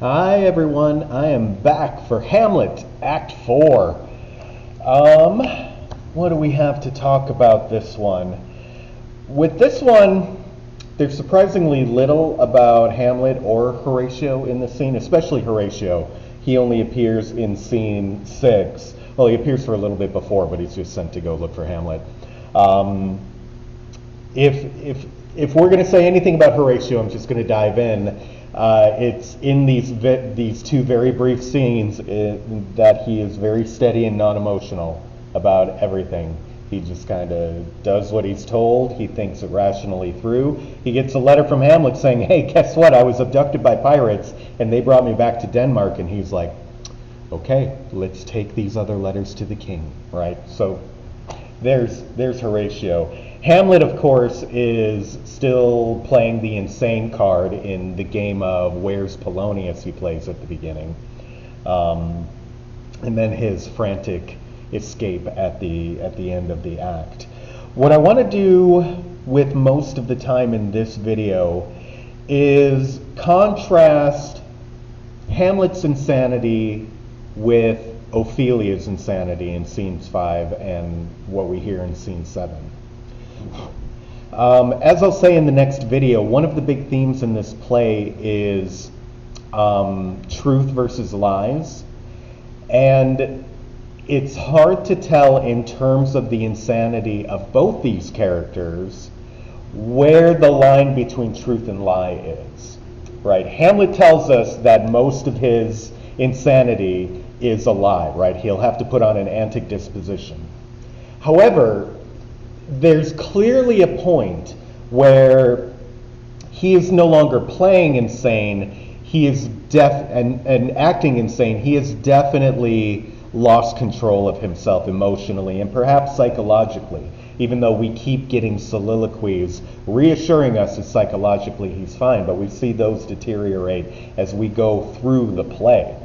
Hi everyone, I am back for Hamlet, Act 4. What do we have to talk about this one? With this one, there's surprisingly little about Hamlet or Horatio in the scene, especially Horatio. He only appears in scene 6. Well, he appears for a little bit before, but he's just sent to go look for Hamlet. If we're going to say anything about Horatio, I'm just going to dive in. It's in these two very brief scenes that he is very steady and non-emotional about everything. He just kind of does what he's told. He thinks it rationally through. He gets a letter from Hamlet saying, "Hey, guess what? I was abducted by pirates and they brought me back to Denmark." And he's like, "Okay, let's take these other letters to the king," right? So there's Horatio. Hamlet, of course, is still playing the insane card in the game of Where's Polonius he plays at the beginning. And then his frantic escape at the end of the act. What I want to do with most of the time in this video is contrast Hamlet's insanity with Ophelia's insanity in scenes 5 and what we hear in scene 7. As I'll say in the next video, one of the big themes in this play is truth versus lies. And it's hard to tell in terms of the insanity of both these characters where the line between truth and lie is. Right? Hamlet tells us that most of his insanity is a lie, right? He'll have to put on an antic disposition. However, there's clearly a point where he is no longer playing insane, he is and acting insane. He has definitely lost control of himself emotionally and perhaps psychologically, even though we keep getting soliloquies reassuring us that psychologically he's fine, but we see those deteriorate as we go through the play.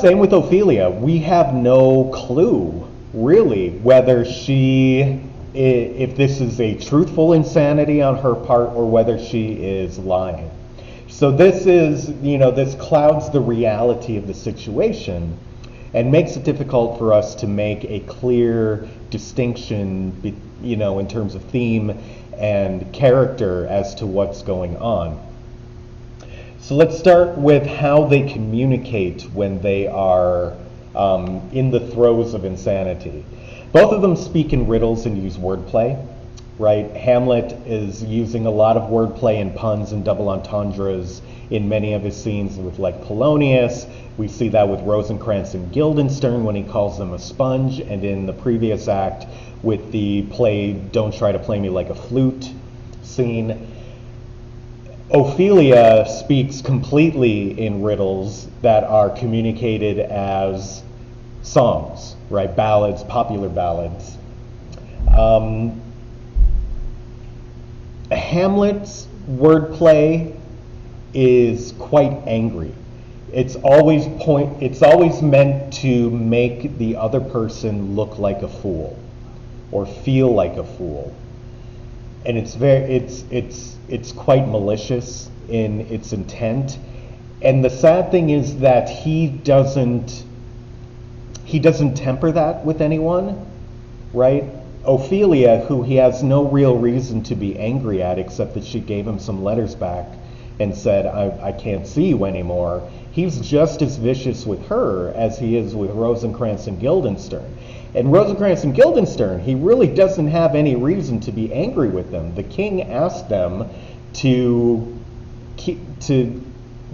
Same with Ophelia. We have no clue really whether if this is a truthful insanity on her part or whether she is lying. So this clouds the reality of the situation and makes it difficult for us to make a clear distinction, in terms of theme and character as to what's going on. So let's start with how they communicate when they are in the throes of insanity. Both of them speak in riddles and use wordplay, right? Hamlet is using a lot of wordplay and puns and double entendres in many of his scenes with Polonius. We see that with Rosencrantz and Guildenstern when he calls them a sponge, and in the previous act with the play Don't Try to Play Me Like a Flute scene. Ophelia speaks completely in riddles that are communicated as songs, right? Ballads, popular ballads. Hamlet's wordplay is quite angry. It's always meant to make the other person look like a fool or feel like a fool. And it's quite malicious in its intent. And the sad thing is that he doesn't temper that with anyone, right? Ophelia, who he has no real reason to be angry at except that she gave him some letters back and said, I can't see you anymore. He's just as vicious with her as he is with Rosencrantz and Guildenstern. And Rosencrantz and Guildenstern, he really doesn't have any reason to be angry with them. The king asked them to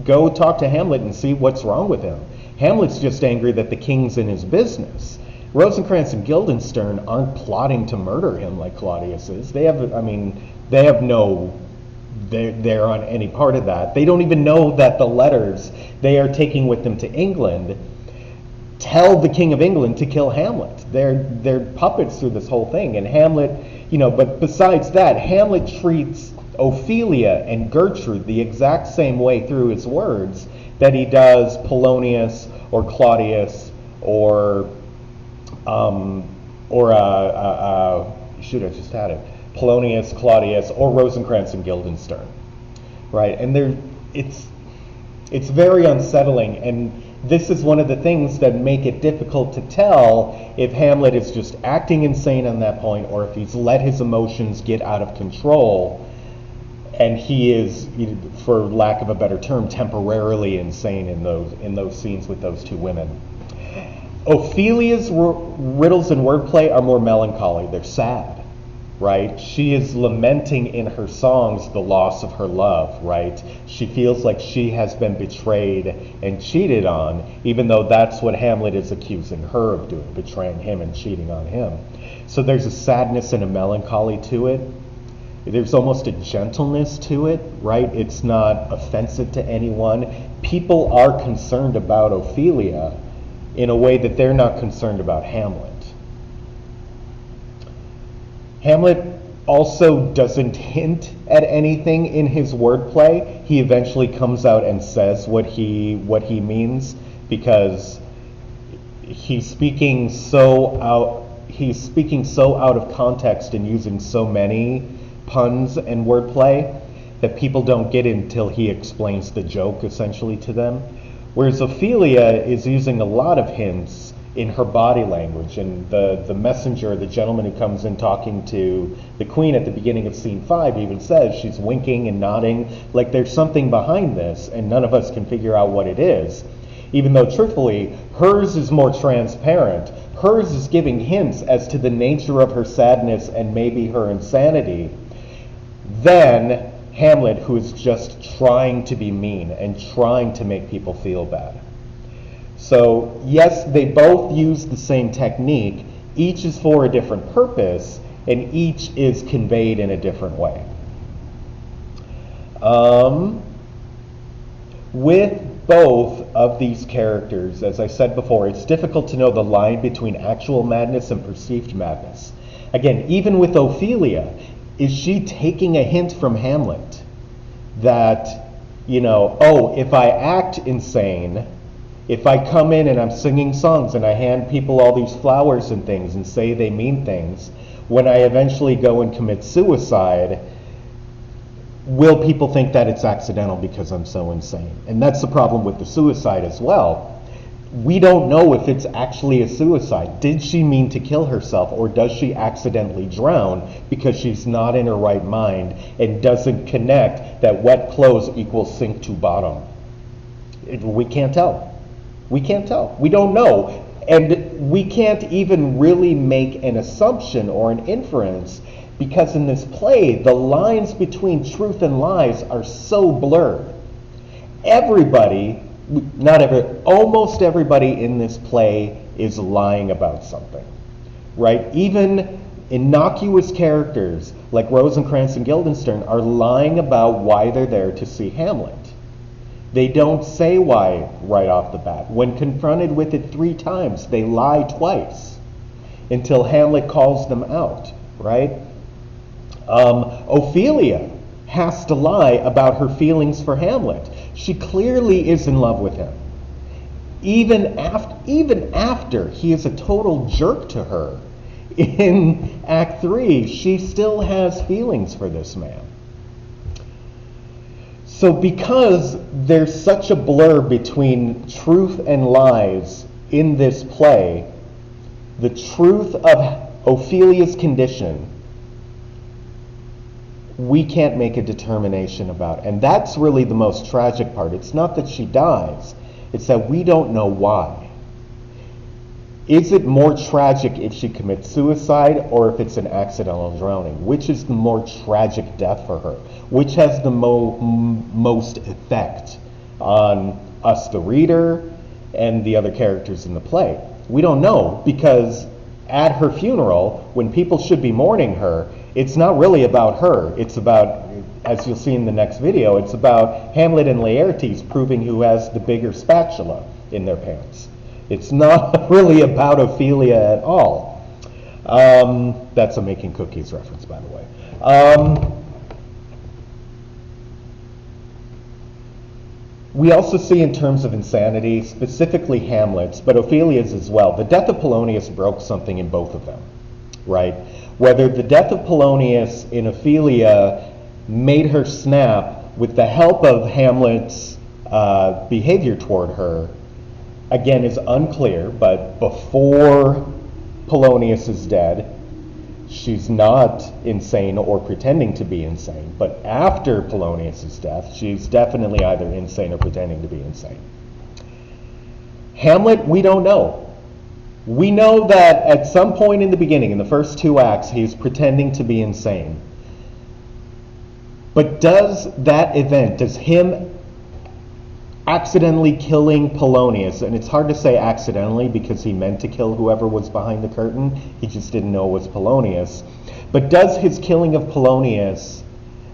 go talk to Hamlet and see what's wrong with him. Hamlet's just angry that the king's in his business. Rosencrantz and Guildenstern aren't plotting to murder him like Claudius is. They're on any part of that. They don't even know that the letters they are taking with them to England tell the King of England to kill Hamlet. They're puppets through this whole thing. And Hamlet, but besides that, Hamlet treats Ophelia and Gertrude the exact same way through his words that he does Polonius or Claudius or Polonius, Claudius, or Rosencrantz and Guildenstern, right? And It's very unsettling, and this is one of the things that make it difficult to tell if Hamlet is just acting insane on that point or if he's let his emotions get out of control and he is, for lack of a better term, temporarily insane in those scenes with those two women. Ophelia's riddles and wordplay are more melancholy. They're sad, right? She is lamenting in her songs the loss of her love, right? She feels like she has been betrayed and cheated on, even though that's what Hamlet is accusing her of doing, betraying him and cheating on him. So there's a sadness and a melancholy to it. There's almost a gentleness to it, right? It's not offensive to anyone. People are concerned about Ophelia in a way that they're not concerned about Hamlet. Hamlet also doesn't hint at anything in his wordplay. He eventually comes out and says what he means, because he's speaking so out of context and using so many puns and wordplay that people don't get it until he explains the joke essentially to them. Whereas Ophelia is using a lot of hints in her body language, and the messenger, the gentleman who comes in talking to the queen at the beginning of scene 5 even says she's winking and nodding, like there's something behind this and none of us can figure out what it is. Even though truthfully, hers is more transparent. Hers is giving hints as to the nature of her sadness and maybe her insanity, than Hamlet, who is just trying to be mean and trying to make people feel bad. So yes, they both use the same technique. Each is for a different purpose, and each is conveyed in a different way. With both of these characters, as I said before, it's difficult to know the line between actual madness and perceived madness. Again, even with Ophelia, is she taking a hint from Hamlet that, if I act insane, if I come in and I'm singing songs and I hand people all these flowers and things and say they mean things, when I eventually go and commit suicide, will people think that it's accidental because I'm so insane? And that's the problem with the suicide as well. We don't know if it's actually a suicide. Did she mean to kill herself, or does she accidentally drown because she's not in her right mind and doesn't connect that wet clothes equals sink to bottom? We can't tell. We can't tell. We don't know. And we can't even really make an assumption or an inference, because in this play, the lines between truth and lies are so blurred. Almost everybody in this play is lying about something, right? Even innocuous characters like Rosencrantz and Guildenstern are lying about why they're there to see Hamlet. They don't say why right off the bat. When confronted with it 3 times, they lie twice until Hamlet calls them out, right? Ophelia has to lie about her feelings for Hamlet. She clearly is in love with him. Even after he is a total jerk to her in Act 3, she still has feelings for this man. So because there's such a blur between truth and lies in this play, the truth of Ophelia's condition we can't make a determination about. And that's really the most tragic part. It's not that she dies, it's that we don't know why. Is it more tragic if she commits suicide or if it's an accidental drowning? Which is the more tragic death for her? Which has the most effect on us, the reader, and the other characters in the play? We don't know, because at her funeral, when people should be mourning her, it's not really about her. It's about, as you'll see in the next video, it's about Hamlet and Laertes proving who has the bigger spatula in their pants. It's not really about Ophelia at all. That's a Making Cookies reference, by the way. We also see in terms of insanity, specifically Hamlet's, but Ophelia's as well, the death of Polonius broke something in both of them, right? Whether the death of Polonius in Ophelia made her snap with the help of Hamlet's behavior toward her, again, is unclear, but before Polonius is dead, she's not insane or pretending to be insane. But after Polonius' death, she's definitely either insane or pretending to be insane. Hamlet, we don't know. We know that at some point in the beginning, in the first 2 acts, he's pretending to be insane. But does that event, does him accidentally killing Polonius, and it's hard to say accidentally because he meant to kill whoever was behind the curtain, he just didn't know it was Polonius, but does his killing of Polonius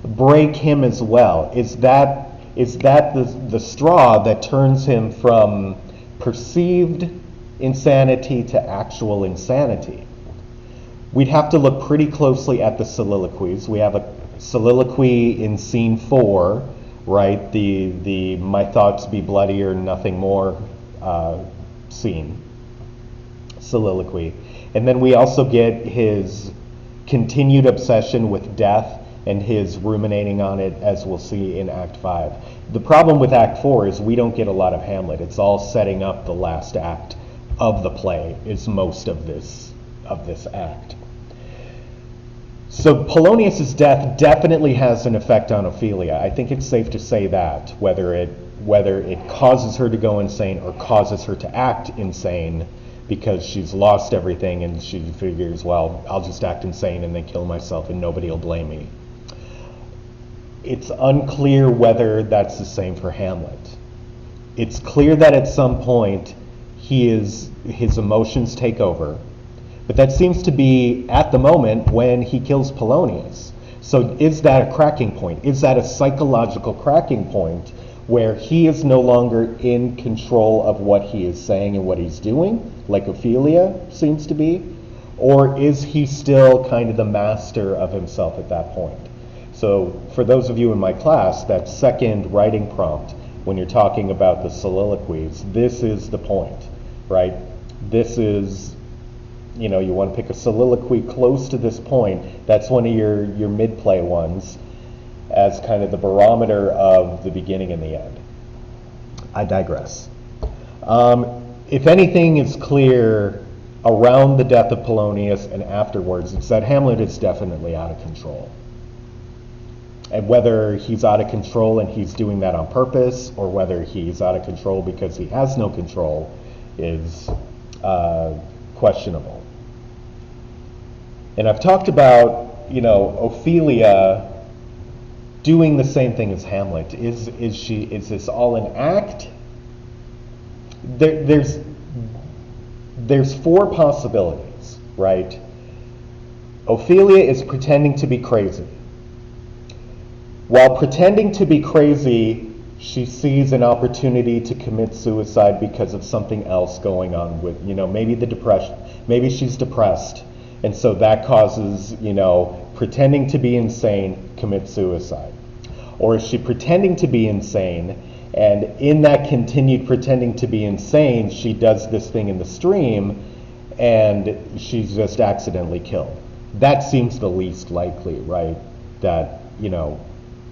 break him as well? Is that the straw that turns him from perceived insanity to actual insanity? We'd have to look pretty closely at the soliloquies. We have a soliloquy in scene 4, right? The "my thoughts be bloodier, nothing more" scene, soliloquy. And then we also get his continued obsession with death and his ruminating on it, as we'll see in Act 5. The problem with Act 4 is we don't get a lot of Hamlet. It's all setting up the last act of the play, is most of this act. So Polonius' death definitely has an effect on Ophelia. I think it's safe to say that, whether it causes her to go insane or causes her to act insane because she's lost everything and she figures, well, I'll just act insane and then kill myself and nobody will blame me. It's unclear whether that's the same for Hamlet. It's clear that at some point his emotions take over. But that seems to be at the moment when he kills Polonius. So is that a cracking point? Is that a psychological cracking point where he is no longer in control of what he is saying and what he's doing, like Ophelia seems to be? Or is he still kind of the master of himself at that point? So for those of you in my class, that second writing prompt, when you're talking about the soliloquies, this is the point, right? This is, you want to pick a soliloquy close to this point. That's one of your mid-play ones as kind of the barometer of the beginning and the end. I digress. If anything is clear around the death of Polonius and afterwards, it's that Hamlet is definitely out of control. And whether he's out of control and he's doing that on purpose, or whether he's out of control because he has no control, is questionable. And I've talked about, Ophelia doing the same thing as Hamlet. Is this all an act? There's 4 possibilities, right? Ophelia is pretending to be crazy. While pretending to be crazy, she sees an opportunity to commit suicide because of something else going on with, maybe the depression. Maybe she's depressed. And so that causes, pretending to be insane, commit suicide. Or is she pretending to be insane, and in that continued pretending to be insane, she does this thing in the stream, and she's just accidentally killed? That seems the least likely, right? That,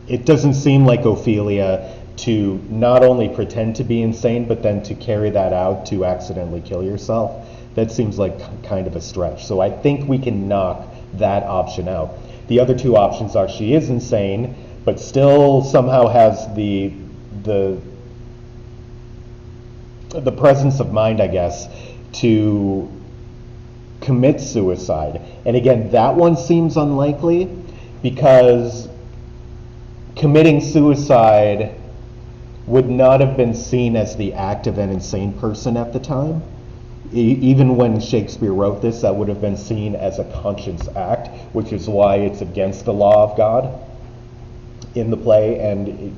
it doesn't seem like Ophelia to not only pretend to be insane, but then to carry that out to accidentally kill yourself. That seems like kind of a stretch. So I think we can knock that option out. The other 2 options are she is insane, but still somehow has the presence of mind, I guess, to commit suicide. And again, that one seems unlikely because committing suicide would not have been seen as the act of an insane person at the time. Even when Shakespeare wrote this, that would have been seen as a conscience act, which is why it's against the law of God in the play. And,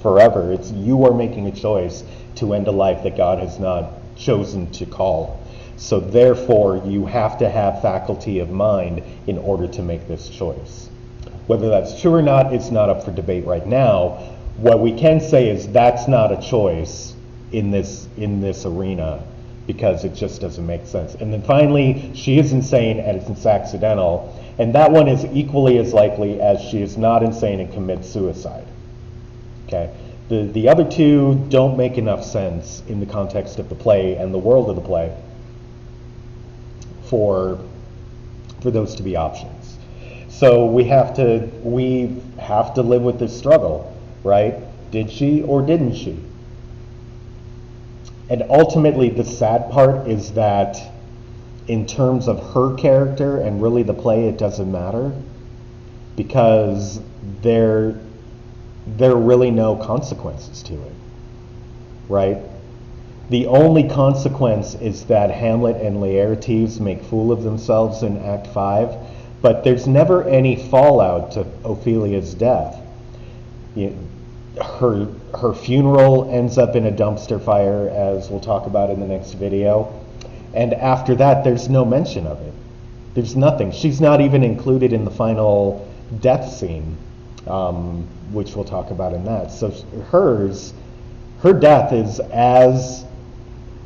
forever, it's you are making a choice to end a life that God has not chosen to call. So therefore, you have to have faculty of mind in order to make this choice. Whether that's true or not, it's not up for debate right now. What we can say is that's not a choice in this arena, because it just doesn't make sense. And then finally, she is insane and it's accidental. And that one is equally as likely as she is not insane and commits suicide. Okay? The other two don't make enough sense in the context of the play and the world of the play for those to be options. So we have to live with this struggle, right? Did she or didn't she? And ultimately, the sad part is that in terms of her character and really the play, it doesn't matter, because there are really no consequences to it, right? The only consequence is that Hamlet and Laertes make fool of themselves in Act 5, but there's never any fallout to Ophelia's death. Her funeral ends up in a dumpster fire, as we'll talk about in the next video, and after that there's no mention of it. There's nothing. She's not even included in the final death scene, which we'll talk about in that. So her death is as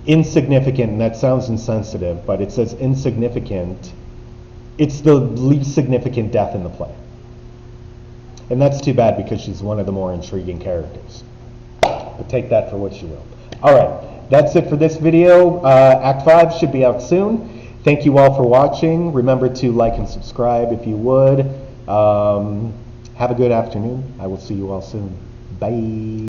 insignificant, and that sounds insensitive, but it's as insignificant. It's the least significant death in the play. And that's too bad, because she's one of the more intriguing characters. But take that for what you will. All right, that's it for this video. Act 5 should be out soon. Thank you all for watching. Remember to like and subscribe if you would. Have a good afternoon. I will see you all soon. Bye.